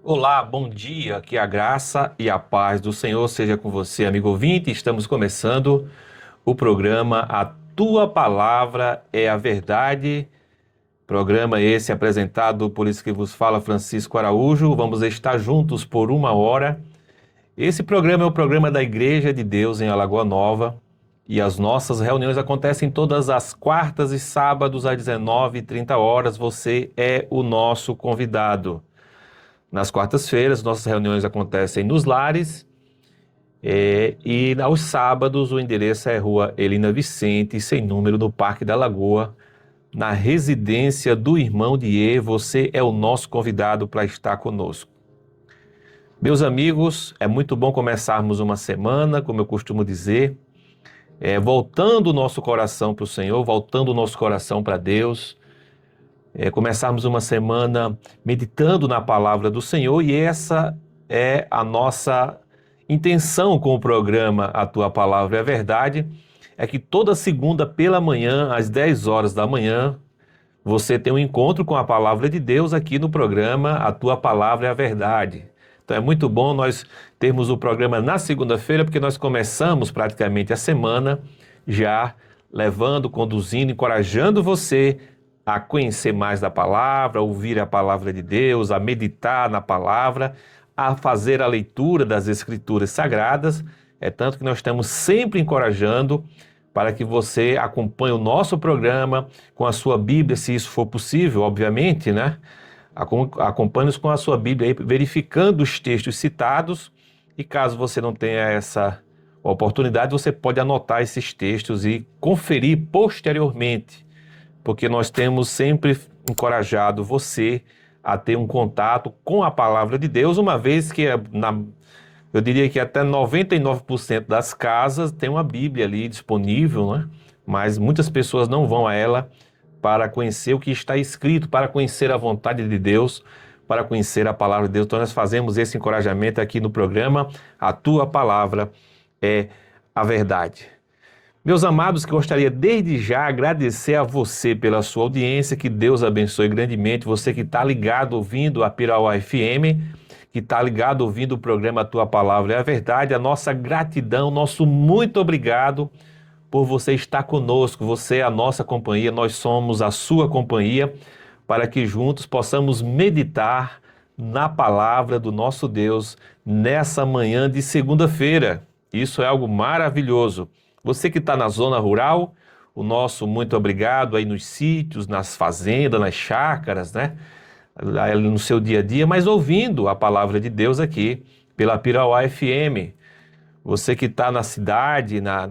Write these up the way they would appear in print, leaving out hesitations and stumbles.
Olá, bom dia, que a graça e a paz do Senhor seja com você, amigo ouvinte. Estamos começando o programa A Tua Palavra é a Verdade. Programa esse apresentado por isso que vos fala Francisco Araújo. Vamos estar juntos por 1 hora. Esse programa é o programa da Igreja de Deus em Alagoa Nova e as nossas reuniões acontecem todas as quartas e sábados às 19h30. Você é o nosso convidado. Nas quartas-feiras, nossas reuniões acontecem nos lares, e aos sábados o endereço é Rua Elina Vicente, sem número, no Parque da Lagoa, na residência do irmão Diê. Você é o nosso convidado para estar conosco. Meus amigos, é muito bom começarmos uma semana, como eu costumo dizer, voltando o nosso coração para o Senhor, voltando o nosso coração para Deus, começarmos uma semana meditando na palavra do Senhor, e essa é a nossa intenção com o programa A Tua Palavra é a Verdade, é que toda segunda pela manhã, às 10 horas da manhã, você tem um encontro com a palavra de Deus aqui no programa A Tua Palavra é a Verdade. Então é muito bom nós termos o programa na segunda-feira, porque nós começamos praticamente a semana já levando, conduzindo, encorajando você a conhecer mais da palavra, a ouvir a palavra de Deus, a meditar na palavra, a fazer a leitura das Escrituras Sagradas. É tanto que nós estamos sempre encorajando para que você acompanhe o nosso programa com a sua Bíblia, se isso for possível, obviamente, né? Acompanhe-nos com a sua Bíblia aí, verificando os textos citados, e caso você não tenha essa oportunidade, você pode anotar esses textos e conferir posteriormente, porque nós temos sempre encorajado você a ter um contato com a palavra de Deus, uma vez que eu diria que até 99% das casas tem uma Bíblia ali disponível, né? Mas muitas pessoas não vão a ela para conhecer o que está escrito, para conhecer a vontade de Deus, para conhecer a palavra de Deus. Então nós fazemos esse encorajamento aqui no programa A Tua Palavra é a Verdade. Meus amados, que gostaria desde já agradecer a você pela sua audiência, que Deus abençoe grandemente, você que está ligado ouvindo a Pirauá FM, que está ligado ouvindo o programa A Tua Palavra é a Verdade, a nossa gratidão, nosso muito obrigado por você estar conosco, você é a nossa companhia, nós somos a sua companhia, para que juntos possamos meditar na palavra do nosso Deus nessa manhã de segunda-feira. Isso é algo maravilhoso. Você que está na zona rural, o nosso muito obrigado aí nos sítios, nas fazendas, nas chácaras, né? Lá no seu dia a dia, mas ouvindo a palavra de Deus aqui pela Pirauá FM. Você que está na cidade, na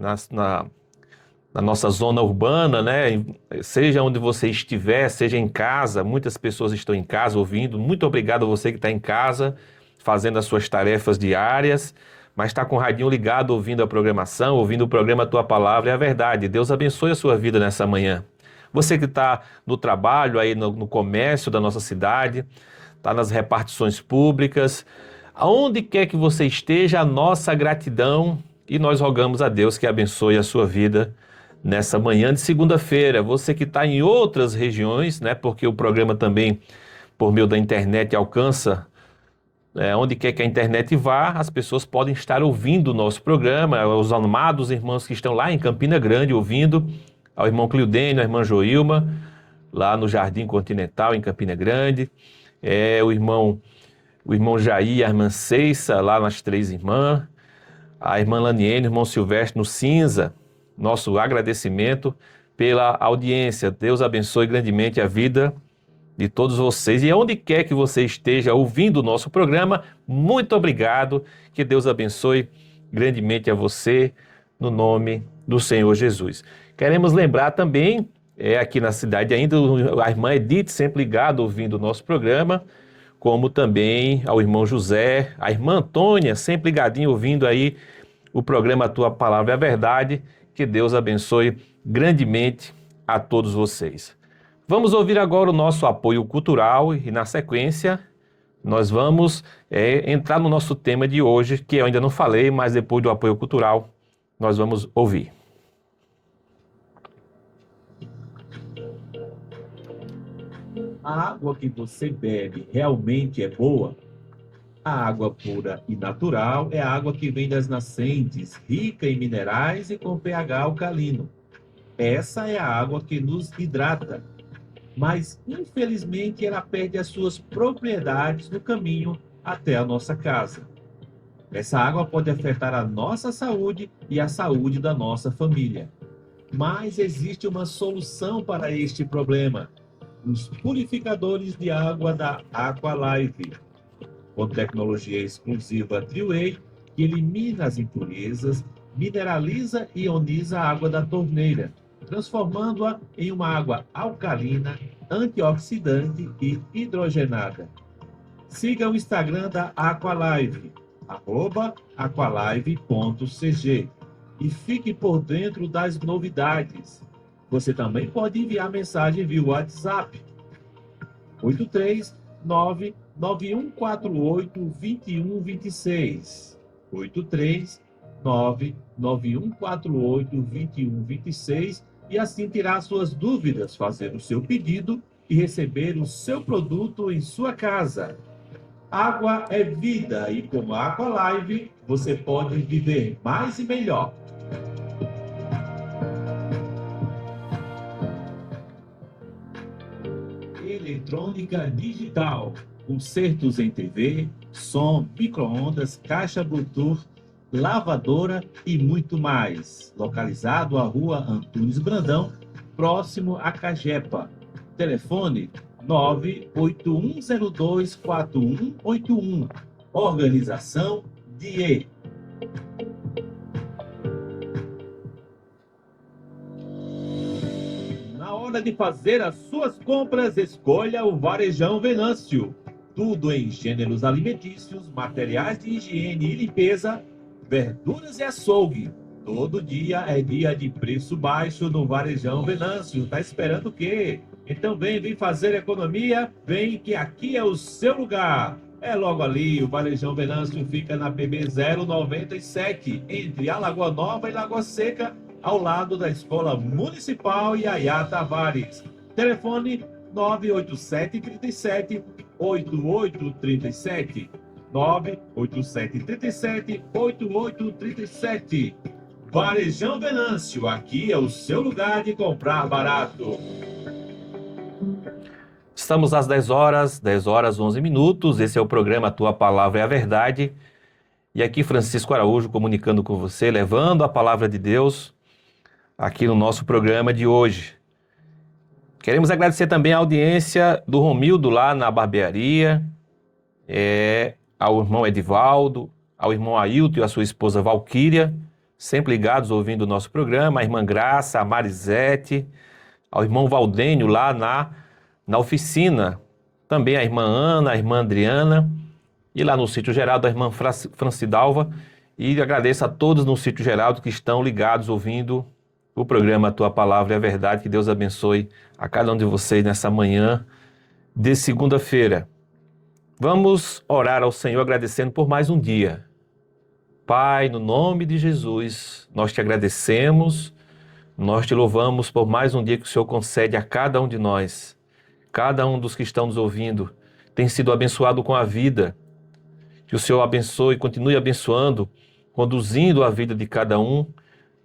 nossa zona urbana, né? Seja onde você estiver, seja em casa, muitas pessoas estão em casa ouvindo. Muito obrigado a você que está em casa, fazendo as suas tarefas diárias, mas está com o radinho ligado, ouvindo a programação, ouvindo o programa Tua Palavra é a Verdade. Deus abençoe a sua vida nessa manhã. Você que está no trabalho, aí no comércio da nossa cidade, está nas repartições públicas, aonde quer que você esteja, a nossa gratidão, e nós rogamos a Deus que abençoe a sua vida nessa manhã de segunda-feira. Você que está em outras regiões, né? Porque o programa também, por meio da internet, alcança onde quer que a internet vá, as pessoas podem estar ouvindo o nosso programa, os amados irmãos que estão lá em Campina Grande ouvindo, ao irmão Cliudênio, à irmã Joilma, lá no Jardim Continental, em Campina Grande, o irmão Jair, a irmã Ceissa, lá nas Três Irmãs, a irmã Laniene, o irmão Silvestre, no Cinza. Nosso agradecimento pela audiência. Deus abençoe grandemente a vida de todos vocês. E aonde quer que você esteja ouvindo o nosso programa, muito obrigado. Que Deus abençoe grandemente a você, no nome do Senhor Jesus. Queremos lembrar também, aqui na cidade ainda, a irmã Edith, sempre ligada, ouvindo o nosso programa, como também ao irmão José, a irmã Antônia, sempre ligadinho, ouvindo aí o programa A Tua Palavra é a Verdade. Que Deus abençoe grandemente a todos vocês. Vamos ouvir agora o nosso apoio cultural e, na sequência, nós vamos entrar no nosso tema de hoje, que eu ainda não falei, mas depois do apoio cultural, nós vamos ouvir. A água que você bebe realmente é boa? A água pura e natural é a água que vem das nascentes, rica em minerais e com pH alcalino. Essa é a água que nos hidrata, mas infelizmente ela perde as suas propriedades no caminho até a nossa casa. Essa água pode afetar a nossa saúde e a saúde da nossa família. Mas existe uma solução para este problema: os purificadores de água da Aqualive, com tecnologia exclusiva Triway, que elimina as impurezas, mineraliza e ioniza a água da torneira, transformando-a em uma água alcalina, antioxidante e hidrogenada. Siga o Instagram da Aqualive, @aqualive.cg, e fique por dentro das novidades. Você também pode enviar mensagem via WhatsApp 83991482126. 83991482126, e assim tirar suas dúvidas, fazer o seu pedido e receber o seu produto em sua casa. Água é vida e com a Aqualive você pode viver mais e melhor. Eletrônica digital, concertos em TV, som, micro-ondas, caixa Bluetooth, lavadora e muito mais. Localizado à Rua Antunes Brandão, próximo a Cagepa. Telefone 981024181. Organização DIE. Na hora de fazer as suas compras, escolha o Varejão Venâncio. Tudo em gêneros alimentícios, materiais de higiene e limpeza, verduras e açougue. Todo dia é dia de preço baixo no Varejão Venâncio. Tá esperando o quê? Então vem fazer economia, vem que aqui é o seu lugar. É logo ali, o Varejão Venâncio fica na PB 097, entre a Lagoa Nova e Lagoa Seca, ao lado da Escola Municipal Yaya Tavares. Telefone 987 37 8837. 987 37 8837. Varejão Venâncio, aqui é o seu lugar de comprar barato. Estamos às 10 horas 11 minutos. Esse é o programa Tua Palavra é a Verdade. E aqui Francisco Araújo comunicando com você, levando a palavra de Deus aqui no nosso programa de hoje. Queremos agradecer também a audiência do Romildo lá na barbearia, ao irmão Edivaldo, ao irmão Ailton e a sua esposa Valquíria, sempre ligados ouvindo o nosso programa, a irmã Graça, a Marisete, ao irmão Valdênio lá na oficina, também a irmã Ana, a irmã Adriana, e lá no Sítio Geraldo, a irmã Francidalva, e agradeço a todos no Sítio Geraldo que estão ligados ouvindo o programa Tua Palavra é a Verdade. Que Deus abençoe a cada um de vocês nessa manhã de segunda-feira. Vamos orar ao Senhor agradecendo por mais um dia. Pai, no nome de Jesus, nós te agradecemos, nós te louvamos por mais um dia que o Senhor concede a cada um de nós. Cada um dos que estão nos ouvindo tem sido abençoado com a vida. Que o Senhor abençoe e continue abençoando, conduzindo a vida de cada um,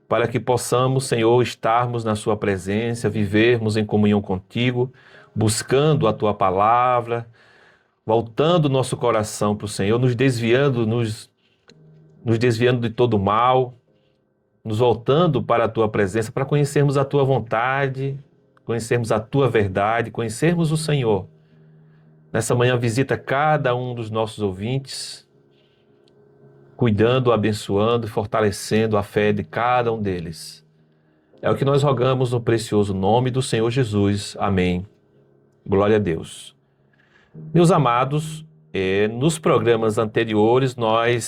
para que possamos, Senhor, estarmos na Sua presença, vivermos em comunhão contigo, buscando a Tua palavra, voltando nosso coração para o Senhor, nos desviando de todo mal, nos voltando para a Tua presença, para conhecermos a Tua vontade, conhecermos a Tua verdade, conhecermos o Senhor. Nessa manhã visita cada um dos nossos ouvintes, cuidando, abençoando e fortalecendo a fé de cada um deles. É o que nós rogamos no precioso nome do Senhor Jesus. Amém. Glória a Deus. Meus amados, nos programas anteriores,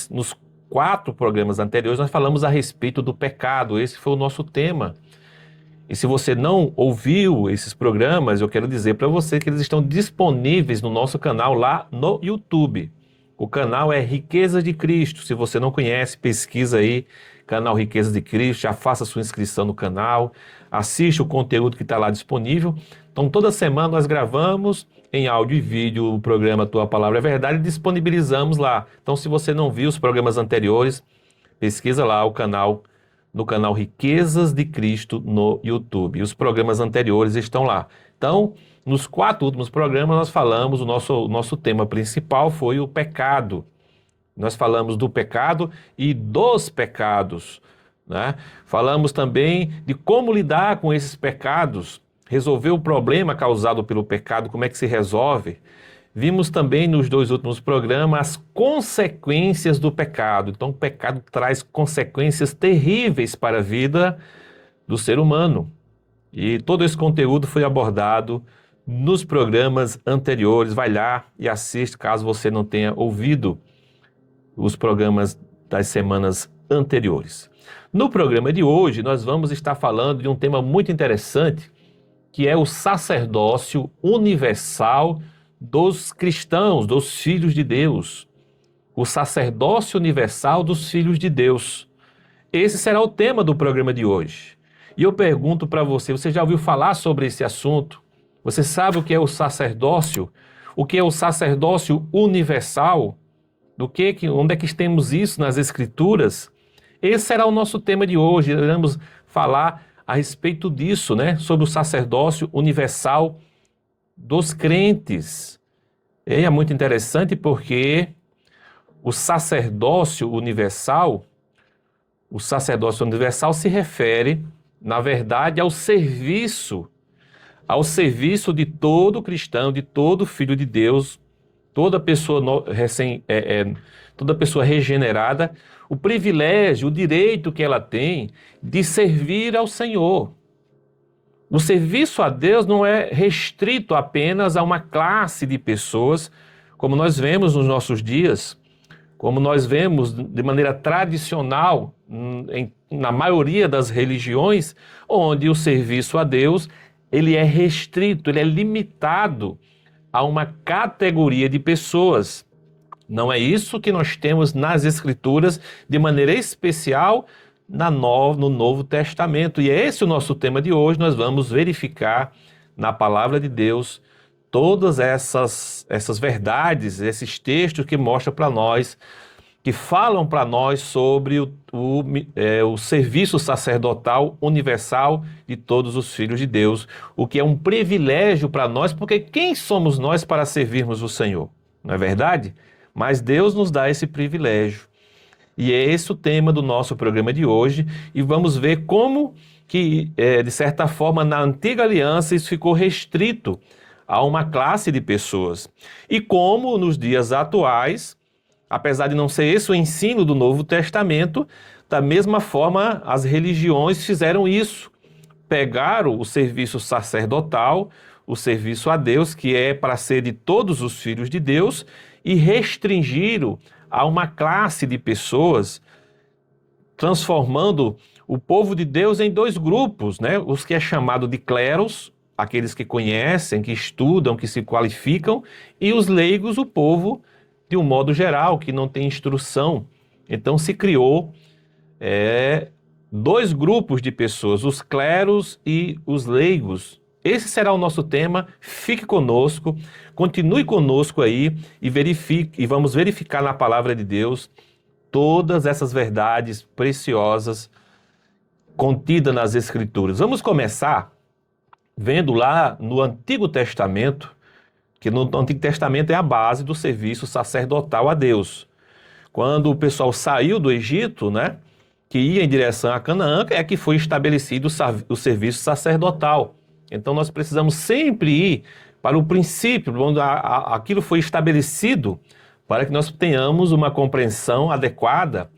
nos 4 programas anteriores, nós falamos a respeito do pecado. Esse foi o nosso tema. E se você não ouviu esses programas, eu quero dizer para você que eles estão disponíveis no nosso canal lá no YouTube. O canal é Riqueza de Cristo. Se você não conhece, pesquisa aí, canal Riqueza de Cristo, já faça sua inscrição no canal, assiste o conteúdo que está lá disponível. Então, toda semana nós gravamos em áudio e vídeo o programa Tua Palavra é Verdade e disponibilizamos lá. Então, se você não viu os programas anteriores, pesquisa lá no canal Riquezas de Cristo no YouTube. Os programas anteriores estão lá. Então, nos 4 últimos programas nós falamos, o nosso tema principal foi o pecado. Nós falamos do pecado e dos pecados, né? Falamos também de como lidar com esses pecados, resolver o problema causado pelo pecado, como é que se resolve. Vimos também nos 2 últimos programas as consequências do pecado. Então, o pecado traz consequências terríveis para a vida do ser humano. E todo esse conteúdo foi abordado nos programas anteriores. Vai lá e assiste, caso você não tenha ouvido os programas das semanas anteriores. No programa de hoje, nós vamos estar falando de um tema muito interessante, que é o sacerdócio universal dos cristãos, dos filhos de Deus. O sacerdócio universal dos filhos de Deus. Esse será o tema do programa de hoje. E eu pergunto para você, você já ouviu falar sobre esse assunto? Você sabe o que é o sacerdócio? O que é o sacerdócio universal? Onde é que temos isso nas Escrituras? Esse será o nosso tema de hoje. Iremos falar a respeito disso, né? Sobre o sacerdócio universal dos crentes. E é muito interessante porque o sacerdócio universal se refere, na verdade, ao serviço de todo cristão, de todo filho de Deus, toda pessoa toda pessoa regenerada, o privilégio, o direito que ela tem de servir ao Senhor. O serviço a Deus não é restrito apenas a uma classe de pessoas, como nós vemos nos nossos dias, como nós vemos de maneira tradicional na maioria das religiões, onde o serviço a Deus ele é restrito, ele é limitado a uma categoria de pessoas. Não é isso que nós temos nas Escrituras, de maneira especial no Novo Testamento. E é esse o nosso tema de hoje. Nós vamos verificar na Palavra de Deus todas essas verdades, esses textos que mostram para nós, que falam para nós sobre o serviço sacerdotal universal de todos os filhos de Deus, o que é um privilégio para nós, porque quem somos nós para servirmos o Senhor? Não é verdade? Mas Deus nos dá esse privilégio. E é esse o tema do nosso programa de hoje, e vamos ver como que, de certa forma, na antiga aliança isso ficou restrito a uma classe de pessoas. E como nos dias atuais, apesar de não ser esse o ensino do Novo Testamento, da mesma forma as religiões fizeram isso. Pegaram o serviço sacerdotal, o serviço a Deus, que é para ser de todos os filhos de Deus, e restringiram a uma classe de pessoas, transformando o povo de Deus em 2 grupos, né? Os que é chamado de cleros, aqueles que conhecem, que estudam, que se qualificam, e os leigos, o povo de um modo geral, que não tem instrução. Então se criou 2 grupos de pessoas, os cleros e os leigos. Esse será o nosso tema. Fique conosco, continue conosco aí e vamos verificar na Palavra de Deus todas essas verdades preciosas contidas nas Escrituras. Vamos começar vendo lá no Antigo Testamento, que no Antigo Testamento é a base do serviço sacerdotal a Deus. Quando o pessoal saiu do Egito, né, que ia em direção a Canaã, é que foi estabelecido o serviço sacerdotal. Então nós precisamos sempre ir para o princípio, onde aquilo foi estabelecido, para que nós tenhamos uma compreensão adequada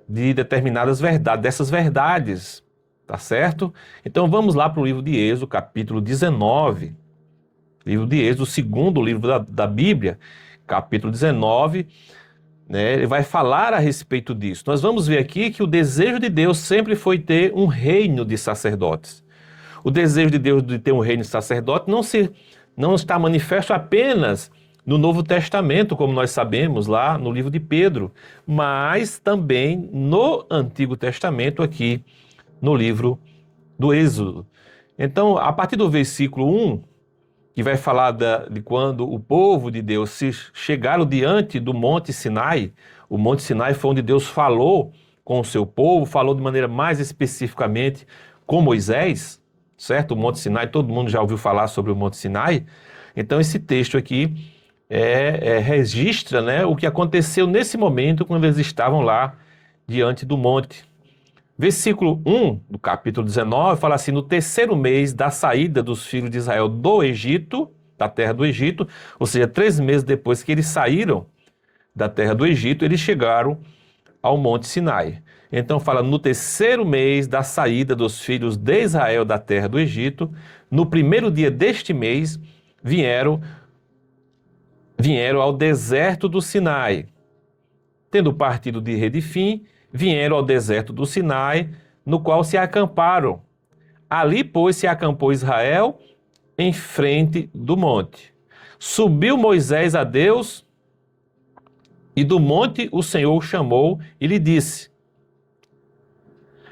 de determinadas verdades, dessas verdades, tá certo? Então vamos lá para o livro de Êxodo, capítulo 19, livro de Êxodo, o segundo livro da Bíblia, capítulo 19, né, ele vai falar a respeito disso. Nós vamos ver aqui que o desejo de Deus sempre foi ter um reino de sacerdotes. O desejo de Deus de ter um reino de sacerdote não está manifesto apenas no Novo Testamento, como nós sabemos lá no livro de Pedro, mas também no Antigo Testamento aqui no livro do Êxodo. Então, a partir do versículo 1, que vai falar de quando o povo de Deus se chegaram diante do Monte Sinai. O Monte Sinai foi onde Deus falou com o seu povo, falou de maneira mais especificamente com Moisés, certo? O Monte Sinai, todo mundo já ouviu falar sobre o Monte Sinai. Então esse texto aqui registra, né, o que aconteceu nesse momento quando eles estavam lá diante do monte. Versículo 1 do capítulo 19 fala assim: no terceiro mês da saída dos filhos de Israel do Egito, da terra do Egito, ou seja, 3 meses depois que eles saíram da terra do Egito, eles chegaram ao Monte Sinai. Então fala, no terceiro mês da saída dos filhos de Israel da terra do Egito, no primeiro dia deste mês, vieram ao deserto do Sinai. Tendo partido de Redifim, vieram ao deserto do Sinai, no qual se acamparam. Ali, pois, se acampou Israel em frente do monte. Subiu Moisés a Deus, e do monte o Senhor o chamou e lhe disse: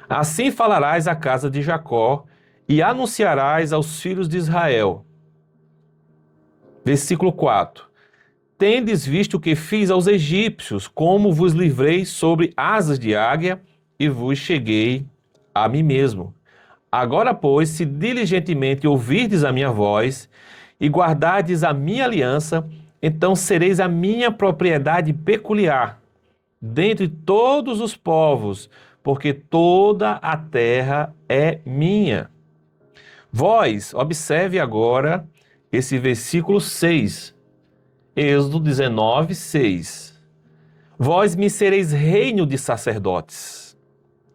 assim falarás à casa de Jacó e anunciarás aos filhos de Israel. Versículo 4. Tendes visto o que fiz aos egípcios, como vos livrei sobre asas de águia e vos cheguei a mim mesmo. Agora, pois, se diligentemente ouvirdes a minha voz e guardardes a minha aliança, então sereis a minha propriedade peculiar dentre todos os povos, porque toda a terra é minha. Vós, observe agora esse versículo 6. Êxodo 19, 6. Vós me sereis reino de sacerdotes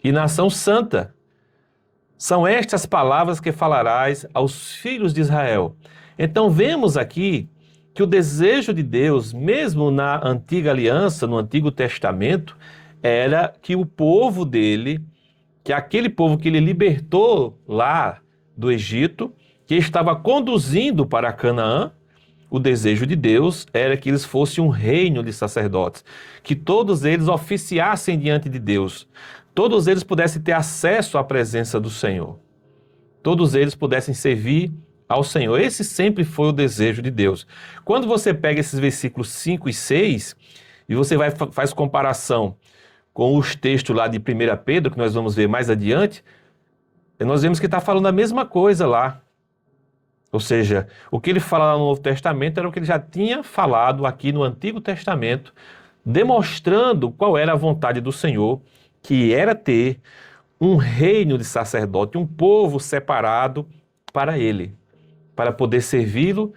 e nação santa. São estas palavras que falarás aos filhos de Israel. Então vemos aqui que o desejo de Deus, mesmo na antiga aliança, no Antigo Testamento, era que o povo dele, que aquele povo que ele libertou lá do Egito, que estava conduzindo para Canaã, o desejo de Deus era que eles fossem um reino de sacerdotes, que todos eles oficiassem diante de Deus, todos eles pudessem ter acesso à presença do Senhor, todos eles pudessem servir ao Senhor. Esse sempre foi o desejo de Deus. Quando você pega esses versículos 5 e 6, e você faz comparação com os textos lá de 1 Pedro, que nós vamos ver mais adiante, nós vemos que está falando a mesma coisa lá. Ou seja, o que ele fala lá no Novo Testamento era o que ele já tinha falado aqui no Antigo Testamento, demonstrando qual era a vontade do Senhor, que era ter um reino de sacerdote, um povo separado para ele, para poder servi-lo.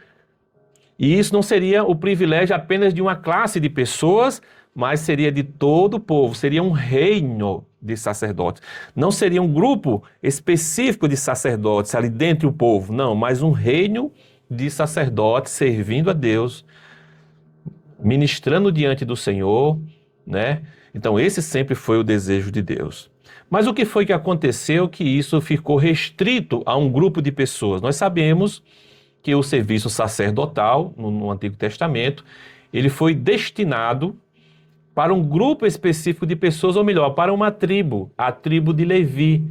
E isso não seria o privilégio apenas de uma classe de pessoas, mas seria de todo o povo, seria um reino de sacerdotes. Não seria um grupo específico de sacerdotes ali dentro do povo, não, mas um reino de sacerdotes servindo a Deus, ministrando diante do Senhor, né? Então esse sempre foi o desejo de Deus. Mas o que foi que aconteceu que isso ficou restrito a um grupo de pessoas? Nós sabemos que o serviço sacerdotal, no Antigo Testamento, ele foi destinado para um grupo específico de pessoas, ou melhor, para uma tribo, a tribo de Levi.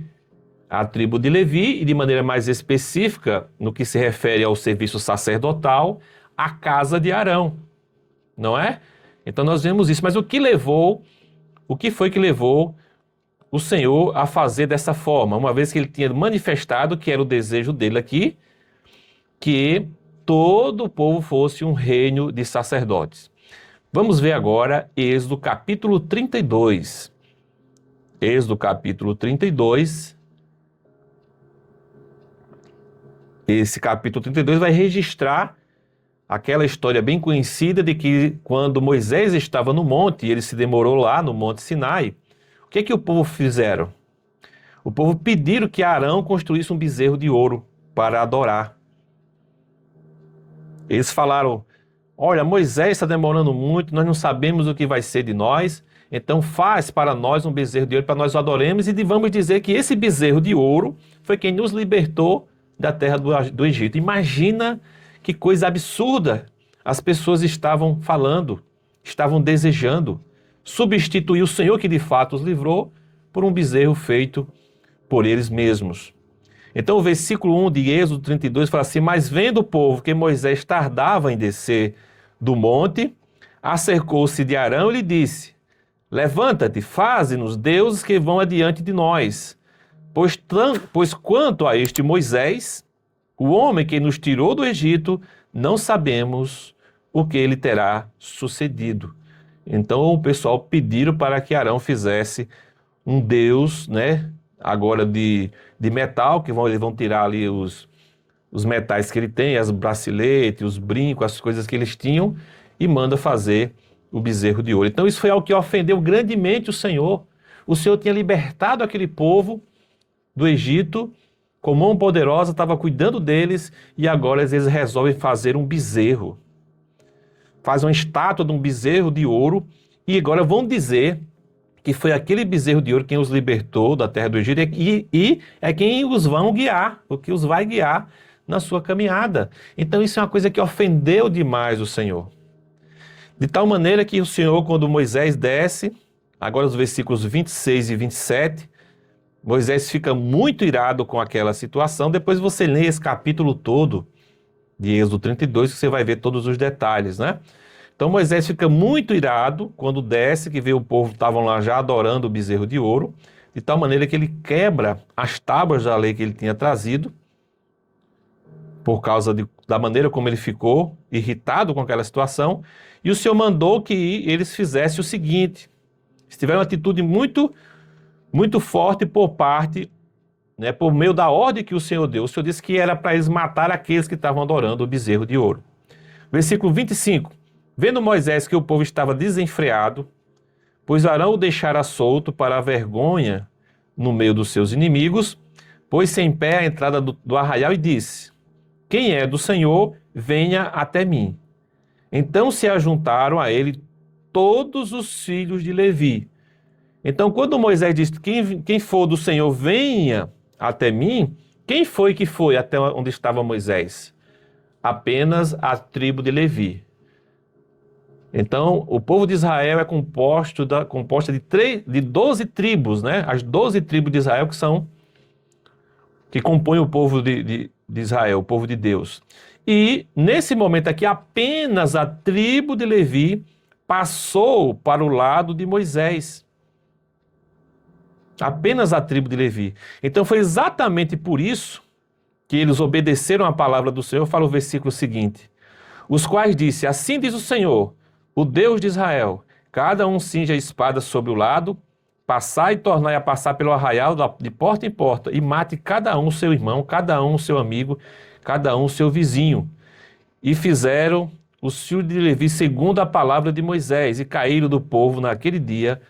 A tribo de Levi, e de maneira mais específica, no que se refere ao serviço sacerdotal, a casa de Arão, não é? Então nós vemos isso, mas o que foi que levou o Senhor a fazer dessa forma? Uma vez que ele tinha manifestado que era o desejo dele aqui, que todo o povo fosse um reino de sacerdotes. Vamos ver agora Êxodo capítulo 32. Êxodo capítulo 32. Esse capítulo 32 vai registrar aquela história bem conhecida de que quando Moisés estava no monte, e ele se demorou lá no Monte Sinai, o que o povo fizeram? O povo pediram que Arão construísse um bezerro de ouro para adorar. Eles falaram: olha, Moisés está demorando muito, nós não sabemos o que vai ser de nós, então faz para nós um bezerro de ouro para nós adoremos, e vamos dizer que esse bezerro de ouro foi quem nos libertou da terra do Egito. Imagina que coisa absurda as pessoas estavam falando, estavam desejando substituir o Senhor que de fato os livrou por um bezerro feito por eles mesmos. Então o versículo 1 de Êxodo 32 fala assim: mas vendo o povo que Moisés tardava em descer do monte, acercou-se de Arão e lhe disse: levanta-te, faze-nos deuses que vão adiante de nós. Pois quanto a este Moisés, o homem que nos tirou do Egito, não sabemos o que ele terá sucedido. Então o pessoal pediram para que Arão fizesse um deus, né? Agora de metal, que eles vão tirar ali os metais que ele tem, as braceletes, os brincos, as coisas que eles tinham, e manda fazer o bezerro de ouro. Então isso foi algo que ofendeu grandemente o Senhor. O Senhor tinha libertado aquele povo do Egito, com mão poderosa, estava cuidando deles, e agora eles resolvem fazer um bezerro. Faz uma estátua de um bezerro de ouro, e agora vão dizer que foi aquele bezerro de ouro quem os libertou da terra do Egito, e é quem os vão guiar, o que os vai guiar na sua caminhada. Então isso é uma coisa que ofendeu demais o Senhor. De tal maneira que o Senhor, quando Moisés desce, agora os versículos 26 e 27, Moisés fica muito irado com aquela situação. Depois você lê esse capítulo todo de Êxodo 32, que você vai ver todos os detalhes, né? Então Moisés fica muito irado quando desce, que vê o povo estavam lá já adorando o bezerro de ouro, de tal maneira que ele quebra as tábuas da lei que ele tinha trazido, por causa da maneira como ele ficou irritado com aquela situação, e o Senhor mandou que eles fizessem o seguinte: eles tiveram uma atitude muito forte por parte, né, por meio da ordem que o Senhor deu. O Senhor disse que era para eles matar aqueles que estavam adorando o bezerro de ouro. Versículo 25. Vendo Moisés que o povo estava desenfreado, pois Arão o deixara solto para a vergonha no meio dos seus inimigos, pôs-se em pé à entrada do arraial e disse: quem é do Senhor, venha até mim. Então se ajuntaram a ele todos os filhos de Levi. Então, quando Moisés disse: quem for do Senhor, venha até mim, quem foi que foi até onde estava Moisés? Apenas a tribo de Levi. Então, o povo de Israel é composta de 12 tribos, né? As 12 tribos de Israel que compõem o povo de Israel, o povo de Deus. E, nesse momento aqui, apenas a tribo de Levi passou para o lado de Moisés. Apenas a tribo de Levi. Então foi exatamente por isso que eles obedeceram a palavra do Senhor. Fala o versículo seguinte: os quais disse: assim diz o Senhor, o Deus de Israel, cada um cinja a espada sobre o lado, passai e tornai a passar pelo arraial de porta em porta, e mate cada um seu irmão, cada um seu amigo, cada um seu vizinho. E fizeram os filhos de Levi segundo a palavra de Moisés, e caíram do povo naquele dia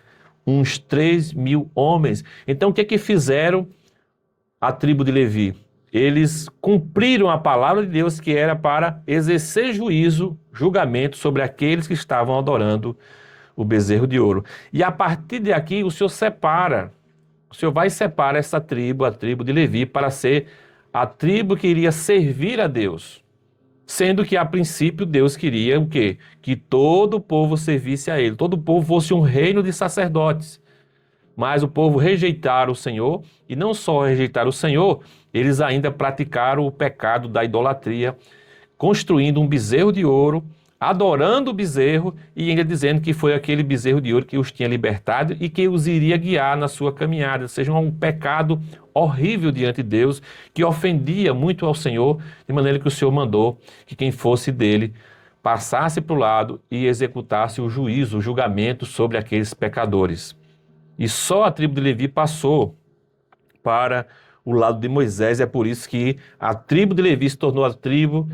uns 3.000 homens. Então o que fizeram a tribo de Levi? Eles cumpriram a palavra de Deus, que era para exercer julgamento sobre aqueles que estavam adorando o bezerro de ouro. E a partir de aqui o Senhor vai separar essa tribo, a tribo de Levi, para ser a tribo que iria servir a Deus. Sendo que, a princípio, Deus queria o quê? Que todo o povo servisse a Ele, todo o povo fosse um reino de sacerdotes. Mas o povo rejeitaram o Senhor, e não só rejeitaram o Senhor, eles ainda praticaram o pecado da idolatria, construindo um bezerro de ouro, adorando o bezerro e ainda dizendo que foi aquele bezerro de ouro que os tinha libertado e que os iria guiar na sua caminhada. Ou seja, um pecado horrível diante de Deus, que ofendia muito ao Senhor, de maneira que o Senhor mandou que quem fosse dele passasse para o lado e executasse o juízo, o julgamento sobre aqueles pecadores. E só a tribo de Levi passou para o lado de Moisés. É por isso que a tribo de Levi se tornou a tribo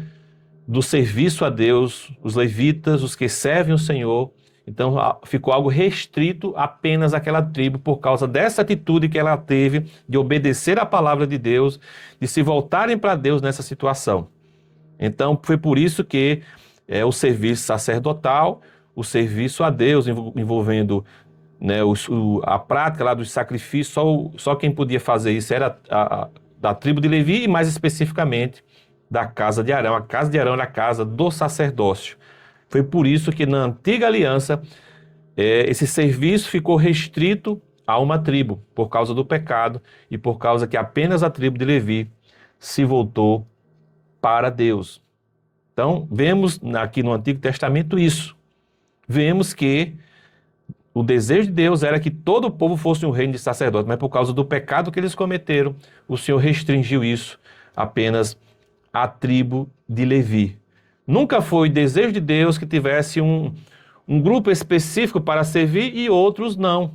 do serviço a Deus, os levitas, os que servem o Senhor. Então ficou algo restrito apenas àquela tribo por causa dessa atitude que ela teve de obedecer à palavra de Deus, de se voltarem para Deus nessa situação. Então foi por isso que o serviço sacerdotal, o serviço a Deus envolvendo, né, a prática lá dos sacrifícios, só quem podia fazer isso era da tribo de Levi e mais especificamente da casa de Arão. A casa de Arão era a casa do sacerdócio. Foi por isso que na antiga aliança esse serviço ficou restrito a uma tribo, por causa do pecado e por causa que apenas a tribo de Levi se voltou para Deus. Então, vemos aqui no Antigo Testamento isso. Vemos que o desejo de Deus era que todo o povo fosse um reino de sacerdotes, mas por causa do pecado que eles cometeram, o Senhor restringiu isso apenas à tribo de Levi. Nunca foi desejo de Deus que tivesse um grupo específico para servir e outros não.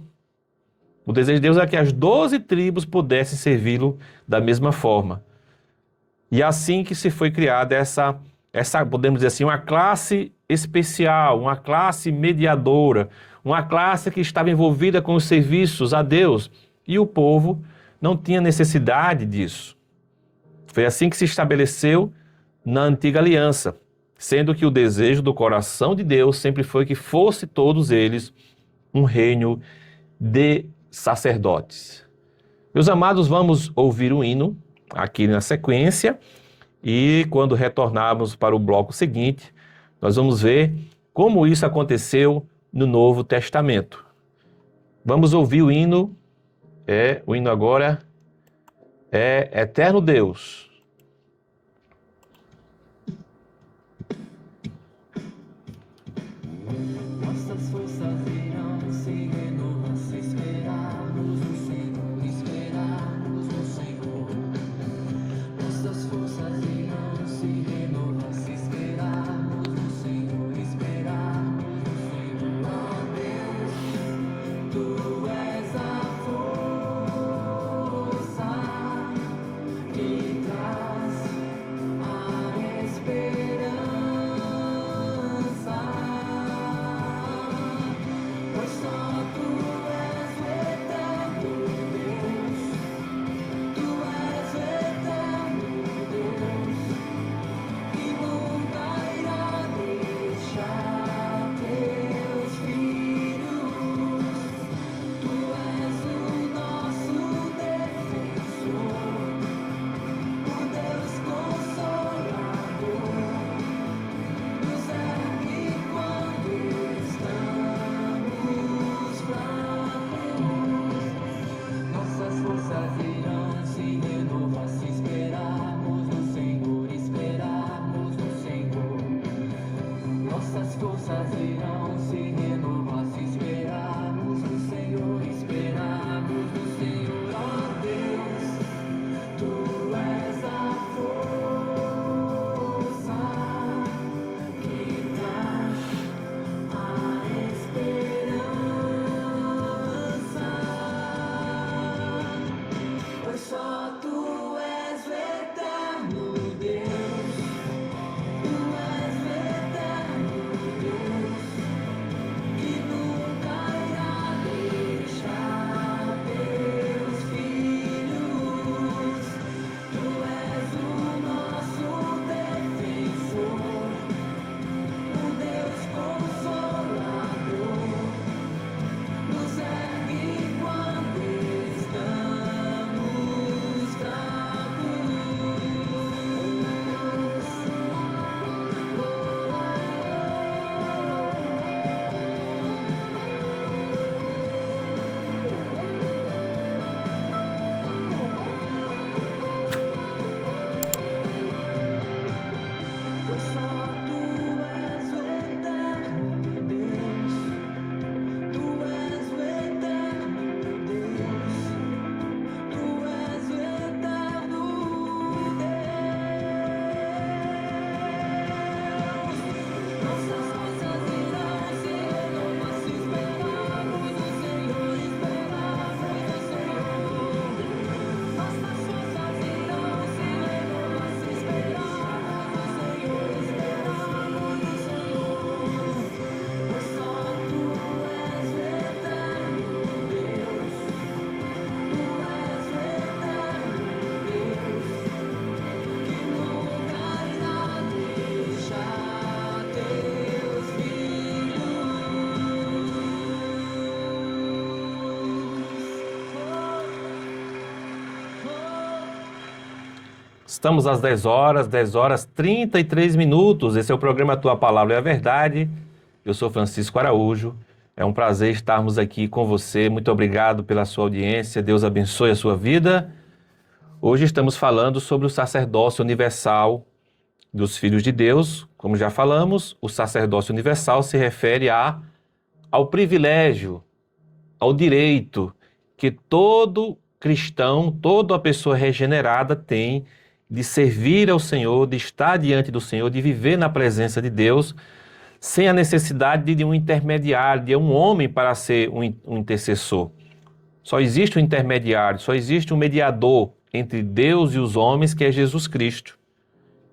O desejo de Deus é que as 12 tribos pudessem servi-lo da mesma forma. E assim que se foi criada essa, podemos dizer assim, uma classe especial, uma classe mediadora, uma classe que estava envolvida com os serviços a Deus. E o povo não tinha necessidade disso. Foi assim que se estabeleceu na antiga aliança, sendo que o desejo do coração de Deus sempre foi que fosse todos eles um reino de sacerdotes. Meus amados, vamos ouvir o hino aqui na sequência e quando retornarmos para o bloco seguinte, nós vamos ver como isso aconteceu no Novo Testamento. Vamos ouvir o hino agora é Eterno Deus. Estamos às 10 horas 33 minutos. Esse é o programa Tua Palavra é a Verdade. Eu sou Francisco Araújo. É um prazer estarmos aqui com você. Muito obrigado pela sua audiência. Deus abençoe a sua vida. Hoje estamos falando sobre o sacerdócio universal dos filhos de Deus. Como já falamos, o sacerdócio universal se refere ao privilégio, ao direito que todo cristão, toda pessoa regenerada tem de servir ao Senhor, de estar diante do Senhor, de viver na presença de Deus, sem a necessidade de um intermediário, de um homem para ser um intercessor. Só existe um intermediário, só existe um mediador entre Deus e os homens, que é Jesus Cristo.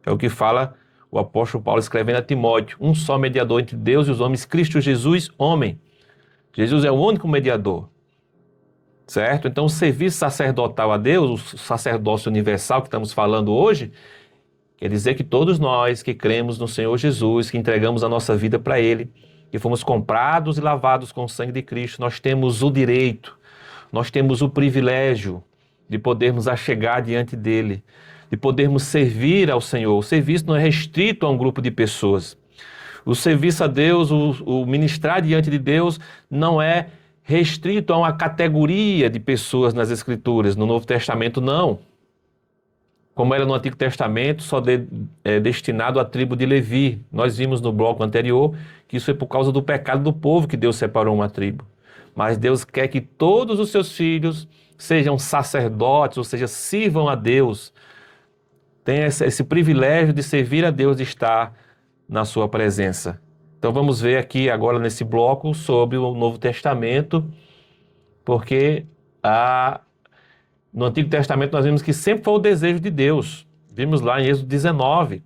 É o que fala o apóstolo Paulo escrevendo a Timóteo. Um só mediador entre Deus e os homens, Cristo Jesus, homem. Jesus é o único mediador. Certo? Então o serviço sacerdotal a Deus, o sacerdócio universal que estamos falando hoje, quer dizer que todos nós que cremos no Senhor Jesus, que entregamos a nossa vida para Ele, que fomos comprados e lavados com o sangue de Cristo, nós temos o direito, nós temos o privilégio de podermos achegar diante dEle, de podermos servir ao Senhor. O serviço não é restrito a um grupo de pessoas. O serviço a Deus, o ministrar diante de Deus não é restrito a uma categoria de pessoas nas Escrituras. No Novo Testamento, não. Como era no Antigo Testamento, só destinado à tribo de Levi. Nós vimos no bloco anterior que isso é por causa do pecado do povo que Deus separou uma tribo. Mas Deus quer que todos os seus filhos sejam sacerdotes, ou seja, sirvam a Deus. Tenham esse privilégio de servir a Deus, de estar na sua presença. Então vamos ver aqui agora nesse bloco sobre o Novo Testamento, porque no Antigo Testamento nós vimos que sempre foi o desejo de Deus. Vimos lá em Êxodo 19,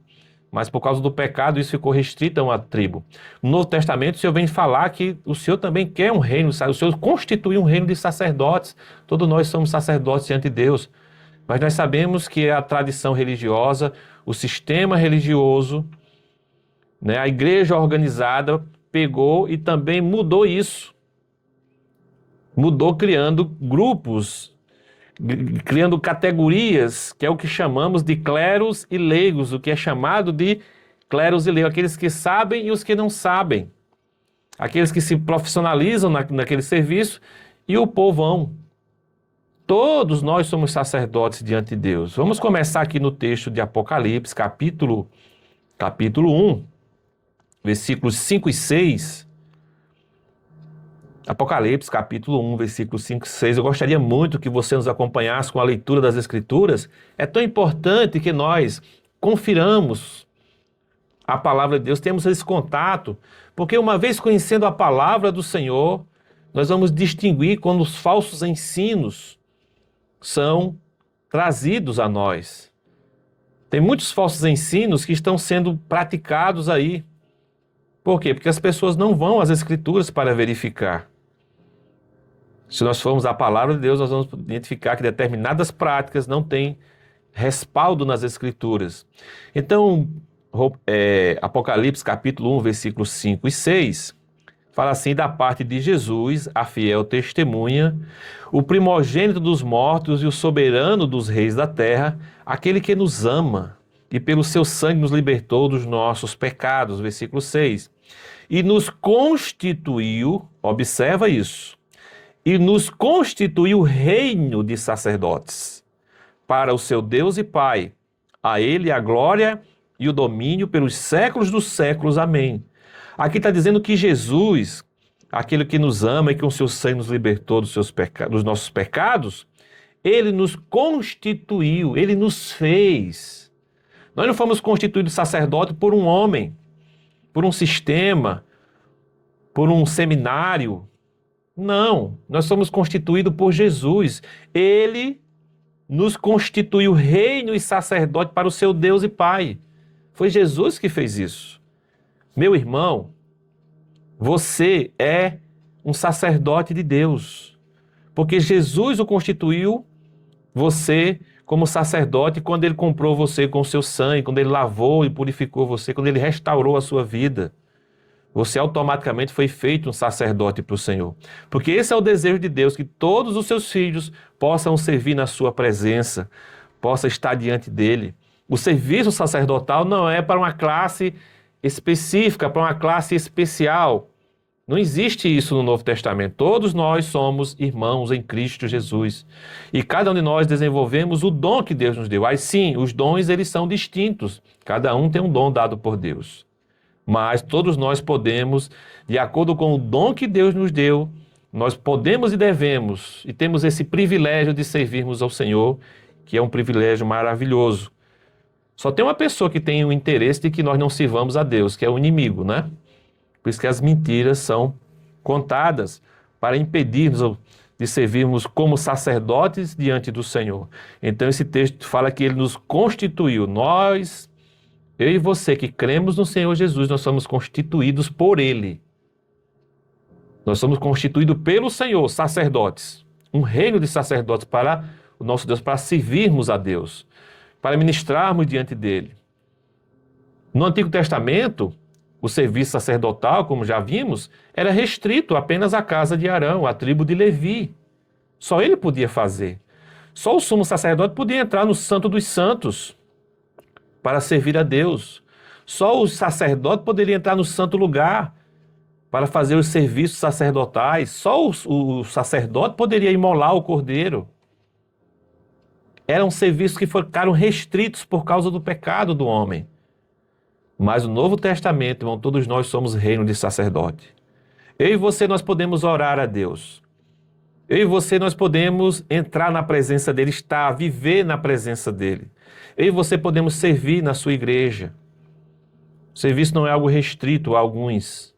mas por causa do pecado isso ficou restrito a uma tribo. No Novo Testamento o Senhor vem falar que o Senhor também quer um reino, o Senhor constituiu um reino de sacerdotes. Todos nós somos sacerdotes diante de Deus. Mas nós sabemos que a tradição religiosa, o sistema religioso, né, a igreja organizada pegou e também mudou isso. Mudou criando grupos, criando categorias, que é o que chamamos de cleros e leigos, o que é chamado de cleros e leigos, aqueles que sabem e os que não sabem, aqueles que se profissionalizam naquele serviço e o povão. Todos nós somos sacerdotes diante de Deus. Vamos começar aqui no texto de Apocalipse, capítulo 1, versículos 5 e 6. Apocalipse, capítulo 1, versículos 5 e 6. Eu gostaria muito que você nos acompanhasse com a leitura das Escrituras. É tão importante que nós confiramos a palavra de Deus, temos esse contato, porque uma vez conhecendo a palavra do Senhor, nós vamos distinguir quando os falsos ensinos são trazidos a nós. Tem muitos falsos ensinos que estão sendo praticados aí. Por quê? Porque as pessoas não vão às Escrituras para verificar. Se nós formos à palavra de Deus, nós vamos identificar que determinadas práticas não têm respaldo nas Escrituras. Então, Apocalipse capítulo 1, versículos 5 e 6, fala assim: da parte de Jesus, a fiel testemunha, o primogênito dos mortos e o soberano dos reis da terra, aquele que nos ama e pelo seu sangue nos libertou dos nossos pecados, versículo 6. E nos constituiu, observa isso, e nos constituiu reino de sacerdotes, para o seu Deus e Pai. A ele a glória e o domínio pelos séculos dos séculos. Amém. Aqui está dizendo que Jesus, aquele que nos ama e que com o seu sangue nos libertou dos nossos pecados, ele nos constituiu, ele nos fez. Nós não fomos constituídos sacerdote por um homem, por um sistema, por um seminário. Não, nós somos constituídos por Jesus. Ele nos constituiu reino e sacerdote para o seu Deus e Pai. Foi Jesus que fez isso. Meu irmão, você é um sacerdote de Deus, porque Jesus o constituiu você como sacerdote quando ele comprou você com o seu sangue, quando ele lavou e purificou você, quando ele restaurou a sua vida. Você automaticamente foi feito um sacerdote para o Senhor. Porque esse é o desejo de Deus, que todos os seus filhos possam servir na sua presença, possam estar diante dele. O serviço sacerdotal não é para uma classe específica, para uma classe especial. Não existe isso no Novo Testamento. Todos nós somos irmãos em Cristo Jesus. E cada um de nós desenvolvemos o dom que Deus nos deu. Aí sim, os dons eles são distintos. Cada um tem um dom dado por Deus. Mas todos nós podemos, de acordo com o dom que Deus nos deu, nós podemos e devemos, e temos esse privilégio de servirmos ao Senhor, que é um privilégio maravilhoso. Só tem uma pessoa que tem o interesse de que nós não sirvamos a Deus, que é o inimigo, né? Por isso que as mentiras são contadas para impedirmos de servirmos como sacerdotes diante do Senhor. Então esse texto fala que ele nos constituiu. Nós, eu e você que cremos no Senhor Jesus, nós somos constituídos por Ele. Nós somos constituídos pelo Senhor, sacerdotes. Um reino de sacerdotes para o nosso Deus, para servirmos a Deus, para ministrarmos diante dEle. No Antigo Testamento, o serviço sacerdotal, como já vimos, era restrito apenas à casa de Arão, à tribo de Levi. Só ele podia fazer. Só o sumo sacerdote podia entrar no Santo dos Santos para servir a Deus. Só o sacerdote poderia entrar no santo lugar para fazer os serviços sacerdotais. Só o sacerdote poderia imolar o cordeiro. Eram serviços que ficaram restritos por causa do pecado do homem. Mas no Novo Testamento, irmão, todos nós somos reino de sacerdote. Eu e você, nós podemos orar a Deus. Eu e você, nós podemos entrar na presença dEle, estar, viver na presença dEle. Eu e você podemos servir na sua igreja. O serviço não é algo restrito a alguns,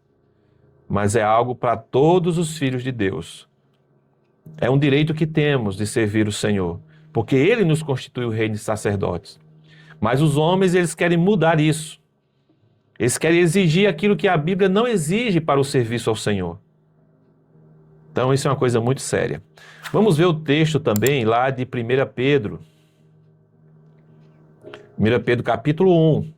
mas é algo para todos os filhos de Deus. É um direito que temos de servir o Senhor, porque Ele nos constitui o reino de sacerdotes. Mas os homens, eles querem mudar isso. Eles querem exigir aquilo que a Bíblia não exige para o serviço ao Senhor. Então, isso é uma coisa muito séria. Vamos ver o texto também lá de 1 Pedro. 1 Pedro capítulo 1.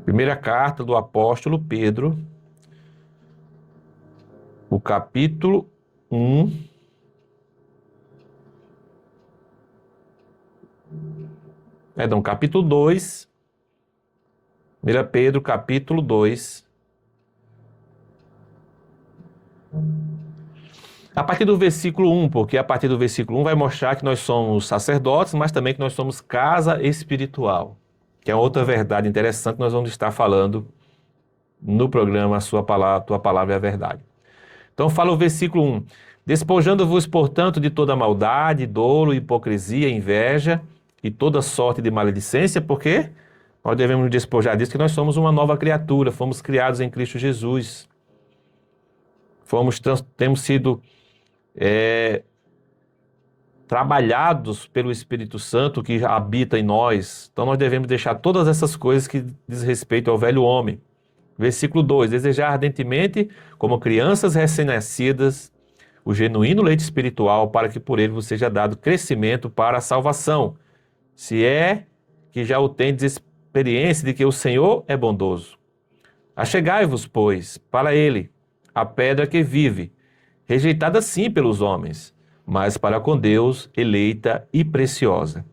Primeira carta do apóstolo Pedro. O capítulo 1. Perdão, capítulo 2. 1 Pedro, capítulo 2. A partir do versículo 1, porque a partir do versículo 1 vai mostrar que nós somos sacerdotes, mas também que nós somos casa espiritual, que é outra verdade interessante que nós vamos estar falando no programa Tua Palavra é a Verdade. Então fala o versículo 1. Despojando-vos, portanto, de toda maldade, dolo, hipocrisia, inveja e toda sorte de maledicência, porque nós devemos nos despojar disso, que nós somos uma nova criatura, fomos criados em Cristo Jesus. Temos sido trabalhados pelo Espírito Santo que habita em nós. Então nós devemos deixar todas essas coisas que diz respeito ao velho homem. Versículo 2. Desejar ardentemente, como crianças recém-nascidas, o genuíno leite espiritual, para que por ele vos seja dado crescimento para a salvação. Se é que já o tendes experiência de que o Senhor é bondoso. Achegai-vos, pois, para ele, a pedra que vive, rejeitada sim pelos homens, mas para com Deus eleita e preciosa.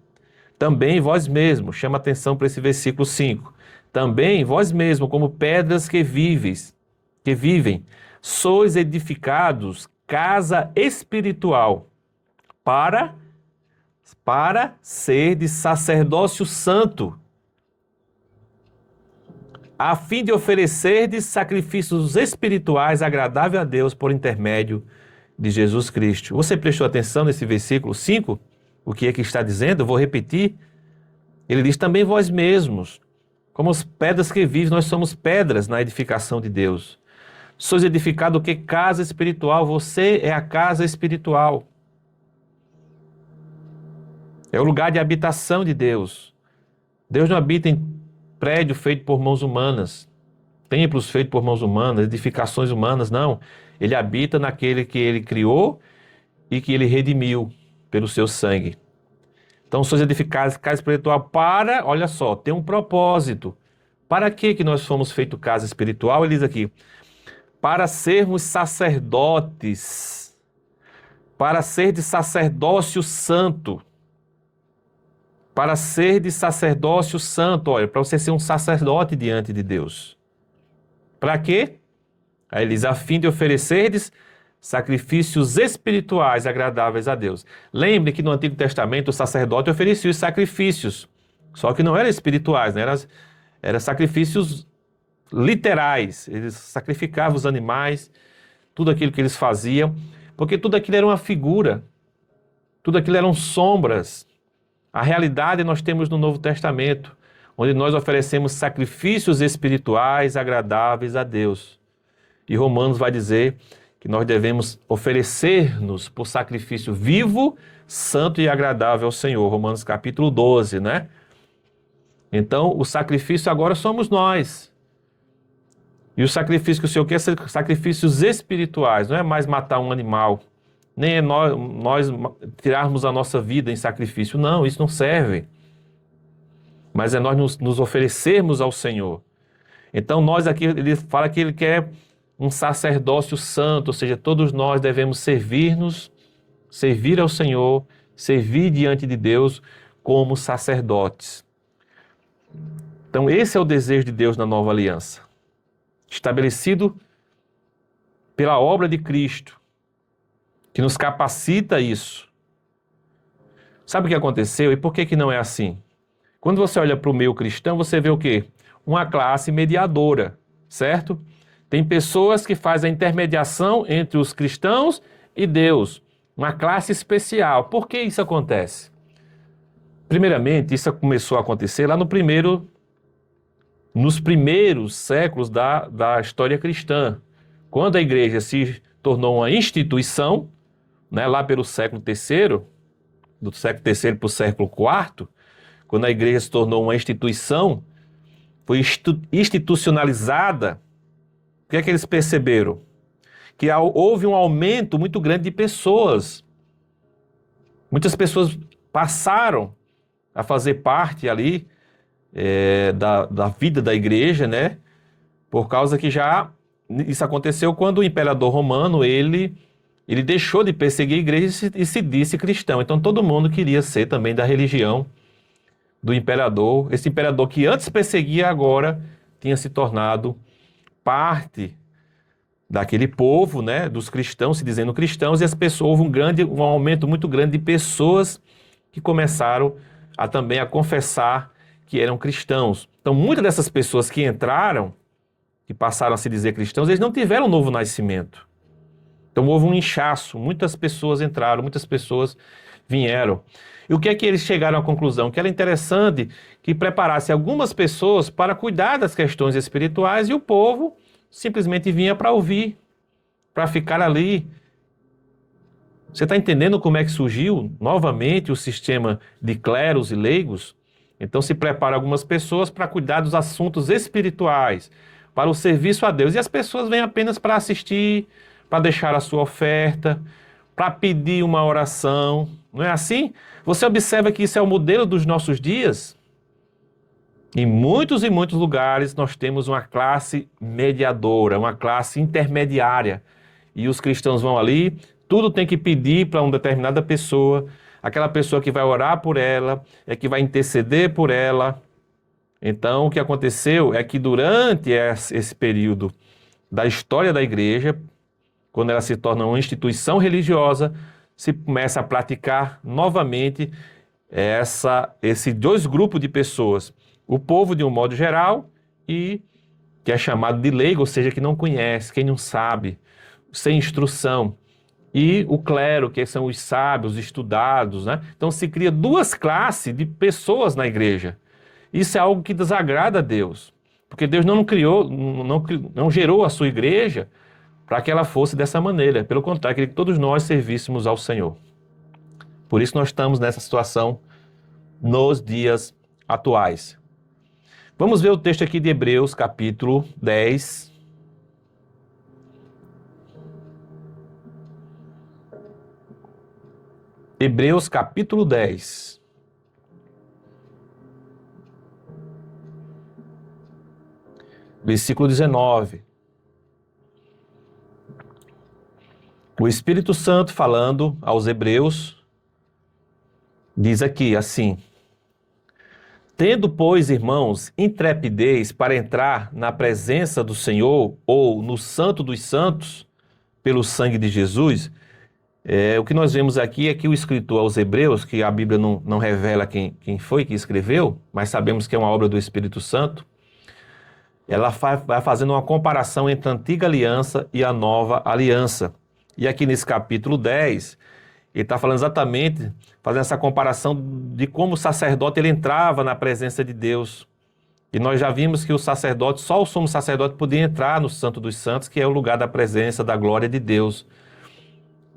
Também vós mesmos, chama atenção para esse versículo 5, também vós mesmos, como pedras que vivem, sois edificados casa espiritual, para ser de sacerdócio santo, a fim de oferecer de sacrifícios espirituais agradáveis a Deus por intermédio de Jesus Cristo. Você prestou atenção nesse versículo 5? O que é que está dizendo? Eu vou repetir. Ele diz, também vós mesmos, como as pedras que vivem, nós somos pedras na edificação de Deus. Sois edificado o que? Casa espiritual. Você é a casa espiritual. É o lugar de habitação de Deus. Deus não habita em prédio feito por mãos humanas, templos feitos por mãos humanas, edificações humanas, não. Ele habita naquele que ele criou e que ele redimiu pelo seu sangue. Então, sois edificados casa espiritual para, olha só, ter um propósito. Para que nós fomos feitos casa espiritual? Ele diz aqui, para sermos sacerdotes, para ser de sacerdócio santo. Para ser de sacerdócio santo, olha, para você ser um sacerdote diante de Deus. Para quê? Aí ele diz, a fim de oferecerdes sacrifícios espirituais agradáveis a Deus. Lembre que no Antigo Testamento o sacerdote oferecia os sacrifícios, só que não eram espirituais, né? Eram sacrifícios literais. Eles sacrificavam os animais, tudo aquilo que eles faziam, porque tudo aquilo era uma figura, tudo aquilo eram sombras. A realidade nós temos no Novo Testamento, onde nós oferecemos sacrifícios espirituais agradáveis a Deus. E Romanos vai dizer que nós devemos oferecer-nos por sacrifício vivo, santo e agradável ao Senhor. Romanos capítulo 12, né? Então, o sacrifício agora somos nós. E o sacrifício que o Senhor quer são sacrifícios espirituais, não é mais matar um animal, nem é nós tirarmos a nossa vida em sacrifício. Não, isso não serve. Mas é nós nos oferecermos ao Senhor. Então, nós aqui, ele fala que ele quer um sacerdócio santo, ou seja, todos nós devemos servir ao Senhor, servir diante de Deus como sacerdotes. Então, esse é o desejo de Deus na nova aliança, estabelecido pela obra de Cristo, que nos capacita a isso. Sabe o que aconteceu e por que não é assim? Quando você olha para o meio cristão, você vê o quê? Uma classe mediadora, certo? Tem pessoas que fazem a intermediação entre os cristãos e Deus, uma classe especial. Por que isso acontece? Primeiramente, isso começou a acontecer lá nos primeiros séculos da história cristã, quando a igreja se tornou uma instituição, né, lá pelo século III, do século III para o século IV, quando a igreja se tornou uma instituição, foi institucionalizada. O que é que eles perceberam? Que houve um aumento muito grande de pessoas. Muitas pessoas passaram a fazer parte ali da vida da igreja, né? Por causa que isso aconteceu quando o imperador romano, ele deixou de perseguir a igreja e se disse cristão. Então todo mundo queria ser também da religião do imperador. Esse imperador que antes perseguia, agora tinha se tornado parte daquele povo, né, dos cristãos, se dizendo cristãos, e as pessoas, houve um aumento muito grande de pessoas que começaram também a confessar que eram cristãos. Então, muitas dessas pessoas que entraram, que passaram a se dizer cristãos, eles não tiveram um novo nascimento. Então, houve um inchaço, muitas pessoas entraram, muitas pessoas vieram. E o que é que eles chegaram à conclusão? Que era interessante que preparasse algumas pessoas para cuidar das questões espirituais e o povo simplesmente vinha para ouvir, para ficar ali. Você está entendendo como é que surgiu novamente o sistema de cleros e leigos? Então se prepara algumas pessoas para cuidar dos assuntos espirituais, para o serviço a Deus. E as pessoas vêm apenas para assistir, para deixar a sua oferta, para pedir uma oração. Não é assim? Você observa que isso é o modelo dos nossos dias? Em muitos e muitos lugares nós temos uma classe mediadora, uma classe intermediária. E os cristãos vão ali, tudo tem que pedir para uma determinada pessoa, aquela pessoa que vai orar por ela, que vai interceder por ela. Então o que aconteceu é que durante esse período da história da igreja, quando ela se torna uma instituição religiosa, se começa a praticar novamente esses dois grupos de pessoas. O povo de um modo geral e que é chamado de leigo, ou seja, que não conhece, quem não sabe, sem instrução. E o clero, que são os sábios, estudados, né? Então se cria duas classes de pessoas na igreja. Isso é algo que desagrada a Deus, porque Deus não criou, não gerou a sua igreja para que ela fosse dessa maneira. Pelo contrário, queria que todos nós servíssemos ao Senhor. Por isso nós estamos nessa situação nos dias atuais. Vamos ver o texto aqui de Hebreus, capítulo 10. Hebreus, capítulo 10. Versículo 19. O Espírito Santo falando aos hebreus, diz aqui assim: Tendo, pois, irmãos, intrepidez para entrar na presença do Senhor ou no Santo dos Santos, pelo sangue de Jesus, o que nós vemos aqui é que o escritor aos Hebreus, que a Bíblia não revela quem foi que escreveu, mas sabemos que é uma obra do Espírito Santo, ela vai fazendo uma comparação entre a antiga aliança e a nova aliança. E aqui nesse capítulo 10, ele está falando exatamente, fazendo essa comparação de como o sacerdote ele entrava na presença de Deus. E nós já vimos que o sacerdote, só o sumo sacerdote podia entrar no Santo dos Santos, que é o lugar da presença, da glória de Deus.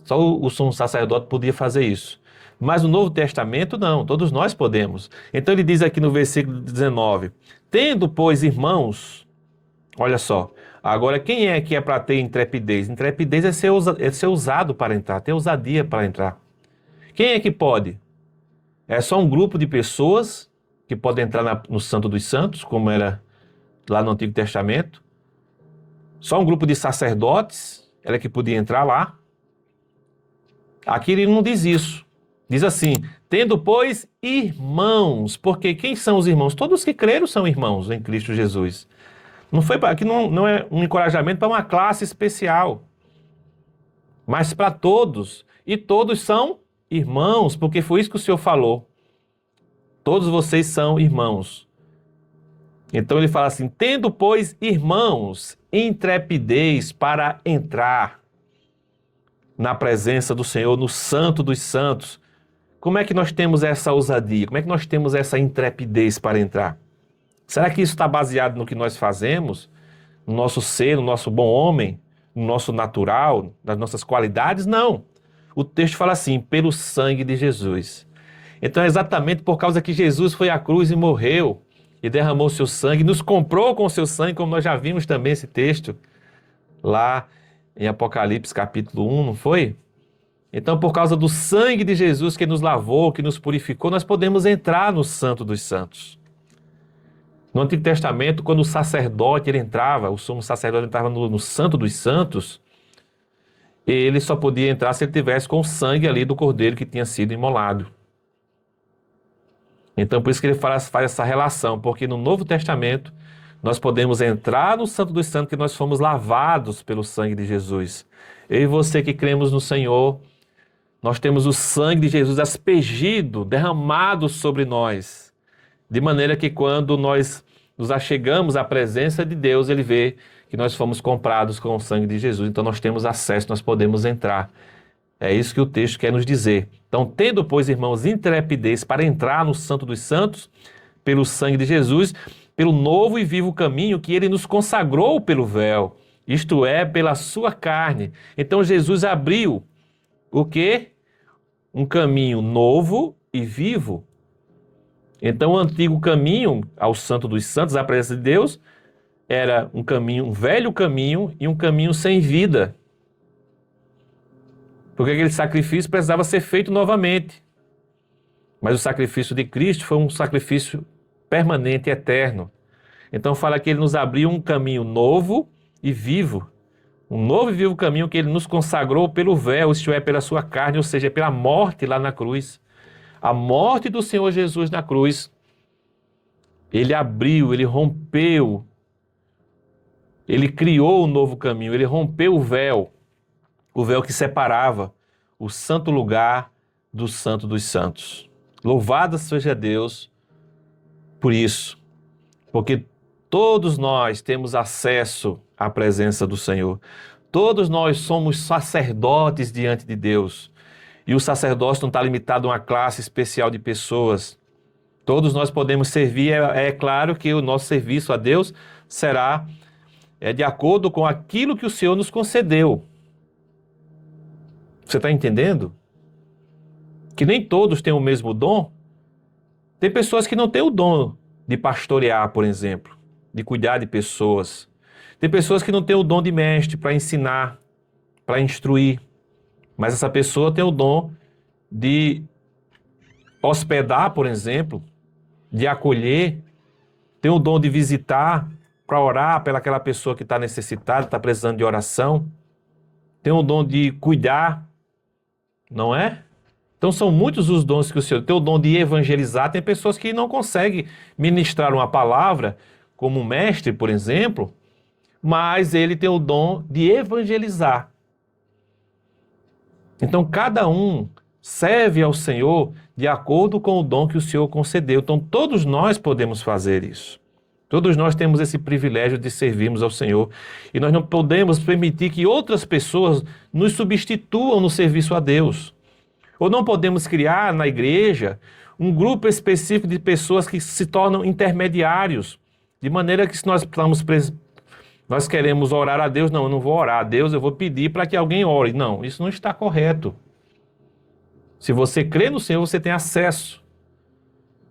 Só o sumo sacerdote podia fazer isso. Mas no Novo Testamento, não, todos nós podemos. Então ele diz aqui no versículo 19, tendo, pois, irmãos, olha só, agora quem é que é para ter intrepidez? Intrepidez é ser ousado para entrar, ter ousadia para entrar. Quem é que pode? É só um grupo de pessoas que podem entrar no Santo dos Santos, como era lá no Antigo Testamento. Só um grupo de sacerdotes era que podia entrar lá. Aqui ele não diz isso. Diz assim, tendo, pois, irmãos. Porque quem são os irmãos? Todos que creram são irmãos em Cristo Jesus. Aqui não é um encorajamento para uma classe especial, mas para todos. E todos são irmãos, porque foi isso que o Senhor falou. Todos vocês são irmãos. Então ele fala assim, tendo, pois, irmãos, intrepidez para entrar na presença do Senhor, no Santo dos Santos. Como é que nós temos essa ousadia? Como é que nós temos essa intrepidez para entrar? Será que isso está baseado no que nós fazemos? No nosso ser, no nosso bom homem? No nosso natural? Nas nossas qualidades? Não. O texto fala assim, pelo sangue de Jesus. Então é exatamente por causa que Jesus foi à cruz e morreu, e derramou seu sangue, nos comprou com o seu sangue, como nós já vimos também esse texto, lá em Apocalipse capítulo 1, não foi? Então, por causa do sangue de Jesus que nos lavou, que nos purificou, nós podemos entrar no Santo dos Santos. No Antigo Testamento, quando o sacerdote ele entrava, o sumo sacerdote entrava no Santo dos Santos, ele só podia entrar se ele tivesse com o sangue ali do cordeiro que tinha sido imolado. Então, por isso que ele faz essa relação, porque no Novo Testamento, nós podemos entrar no Santo dos Santos, que nós fomos lavados pelo sangue de Jesus. Eu e você que cremos no Senhor, nós temos o sangue de Jesus aspergido, derramado sobre nós, de maneira que quando nós nos achegamos à presença de Deus, Ele vê que nós fomos comprados com o sangue de Jesus, então nós temos acesso, nós podemos entrar. É isso que o texto quer nos dizer. Então, tendo, pois, irmãos, intrepidez para entrar no Santo dos Santos, pelo sangue de Jesus, pelo novo e vivo caminho que Ele nos consagrou pelo véu, isto é, pela sua carne. Então, Jesus abriu o quê? Um caminho novo e vivo. Então, o antigo caminho ao Santo dos Santos, à presença de Deus, era um caminho, um velho caminho e um caminho sem vida. Porque aquele sacrifício precisava ser feito novamente. Mas o sacrifício de Cristo foi um sacrifício permanente e eterno. Então fala que Ele nos abriu um caminho novo e vivo. Um novo e vivo caminho que Ele nos consagrou pelo véu, isto é, pela sua carne, ou seja, pela morte lá na cruz. A morte do Senhor Jesus na cruz, Ele abriu, Ele rompeu, Ele criou um novo caminho, Ele rompeu o véu que separava o santo lugar do Santo dos Santos. Louvado seja Deus por isso, porque todos nós temos acesso à presença do Senhor. Todos nós somos sacerdotes diante de Deus. E o sacerdócio não está limitado a uma classe especial de pessoas. Todos nós podemos servir. É claro que o nosso serviço a Deus será de acordo com aquilo que o Senhor nos concedeu. Você está entendendo? Que nem todos têm o mesmo dom. Tem pessoas que não têm o dom de pastorear, por exemplo, de cuidar de pessoas. Tem pessoas que não têm o dom de mestre para ensinar, para instruir. Mas essa pessoa tem o dom de hospedar, por exemplo, de acolher, tem o dom de visitar, para orar pelaquela pessoa que está necessitada, está precisando de oração. Tem o dom de cuidar, não é? Então são muitos os dons que o Senhor tem. O dom de evangelizar. Tem pessoas que não conseguem ministrar uma palavra, como um mestre, por exemplo, mas ele tem o dom de evangelizar. Então cada um serve ao Senhor de acordo com o dom que o Senhor concedeu. Então todos nós podemos fazer isso. Todos nós temos esse privilégio de servirmos ao Senhor. E nós não podemos permitir que outras pessoas nos substituam no serviço a Deus. Ou não podemos criar na igreja um grupo específico de pessoas que se tornam intermediários. De maneira que se nós queremos orar a Deus, não, eu não vou orar a Deus, eu vou pedir para que alguém ore. Não, isso não está correto. Se você crê no Senhor, você tem acesso.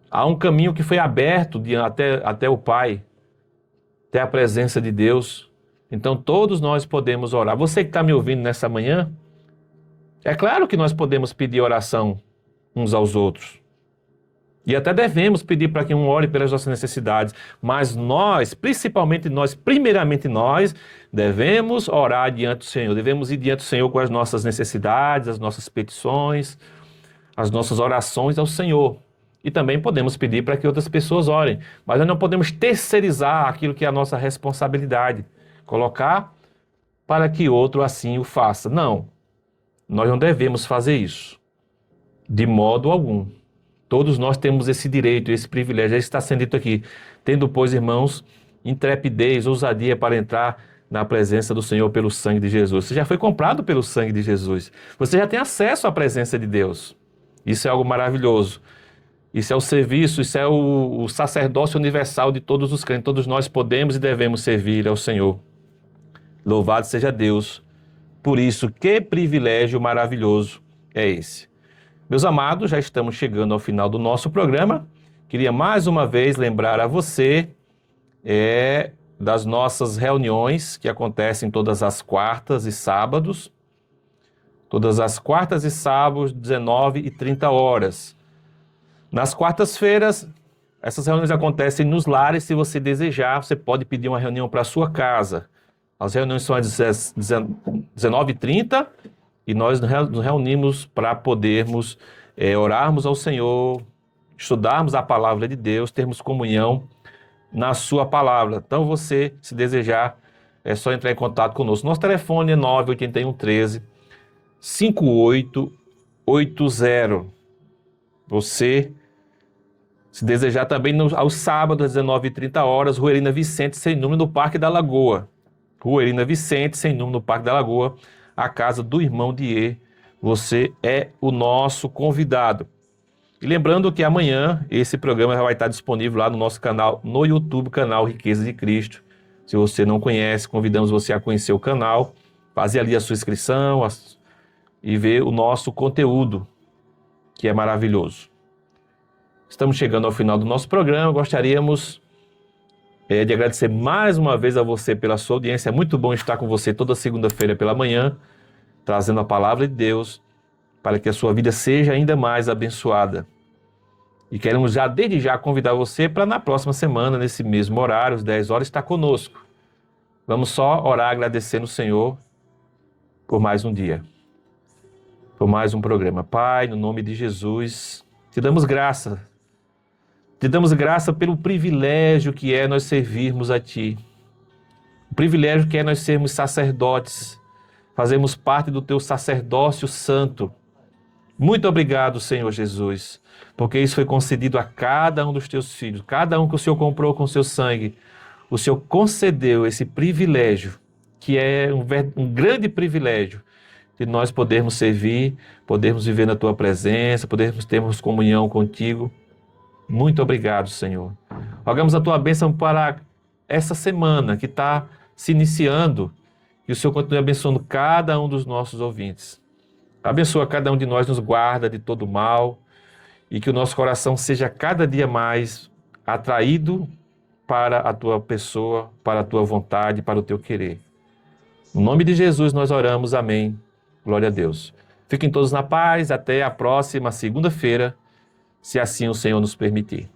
Há um caminho que foi aberto até o Pai, até a presença de Deus. Então todos nós podemos orar. Você que está me ouvindo nessa manhã, é claro que nós podemos pedir oração uns aos outros. E até devemos pedir para que um ore pelas nossas necessidades. Mas nós, primeiramente nós, devemos orar diante do Senhor. Devemos ir diante do Senhor com as nossas necessidades, as nossas petições, as nossas orações ao Senhor. E também podemos pedir para que outras pessoas orem. Mas nós não podemos terceirizar aquilo que é a nossa responsabilidade. Colocar para que outro assim o faça. Não, nós não devemos fazer isso. De modo algum. Todos nós temos esse direito, esse privilégio. Já está sendo dito aqui. Tendo, pois, irmãos, intrepidez, ousadia para entrar na presença do Senhor pelo sangue de Jesus. Você já foi comprado pelo sangue de Jesus. Você já tem acesso à presença de Deus. Isso é algo maravilhoso. Isso é o serviço, isso é o sacerdócio universal de todos os crentes. Todos nós podemos e devemos servir ao Senhor. Louvado seja Deus. Por isso, que privilégio maravilhoso é esse. Meus amados, já estamos chegando ao final do nosso programa. Queria mais uma vez lembrar a você das nossas reuniões que acontecem todas as quartas e sábados. Todas as quartas e sábados, 19h30. Nas quartas-feiras, essas reuniões acontecem nos lares. Se você desejar, você pode pedir uma reunião para a sua casa. As reuniões são às 19h30 e nós nos reunimos para podermos orarmos ao Senhor, estudarmos a palavra de Deus, termos comunhão na sua palavra. Então você, se desejar, é só entrar em contato conosco. Nosso telefone é 981 13 5880. Você, se desejar também, aos sábados, às 19h30, Rua Erina Vicente, sem número, no Parque da Lagoa. Rua Erina Vicente, sem número, no Parque da Lagoa, a casa do irmão Dier. Você é o nosso convidado. E lembrando que amanhã esse programa vai estar disponível lá no nosso canal, no YouTube, canal Riqueza de Cristo. Se você não conhece, convidamos você a conhecer o canal, fazer ali a sua inscrição e ver o nosso conteúdo, que é maravilhoso. Estamos chegando ao final do nosso programa. Gostaríamos de agradecer mais uma vez a você pela sua audiência. É muito bom estar com você toda segunda-feira pela manhã, trazendo a palavra de Deus, para que a sua vida seja ainda mais abençoada. E queremos desde já convidar você para na próxima semana, nesse mesmo horário, às 10h, estar conosco. Vamos só orar agradecendo o Senhor por mais um dia, por mais um programa. Pai, no nome de Jesus, te damos graça. Te damos graça pelo privilégio que é nós servirmos a Ti. O privilégio que é nós sermos sacerdotes, fazermos parte do Teu sacerdócio santo. Muito obrigado, Senhor Jesus, porque isso foi concedido a cada um dos Teus filhos, cada um que o Senhor comprou com o Seu sangue. O Senhor concedeu esse privilégio, que é um grande privilégio, de nós podermos servir, podermos viver na Tua presença, podermos termos comunhão contigo. Muito obrigado, Senhor. Rogamos a Tua bênção para essa semana que está se iniciando, e o Senhor continue abençoando cada um dos nossos ouvintes. Abençoa cada um de nós, nos guarda de todo mal, e que o nosso coração seja cada dia mais atraído para a Tua pessoa, para a Tua vontade, para o Teu querer. No nome de Jesus nós oramos, amém. Glória a Deus. Fiquem todos na paz, até a próxima segunda-feira, se assim o Senhor nos permitir.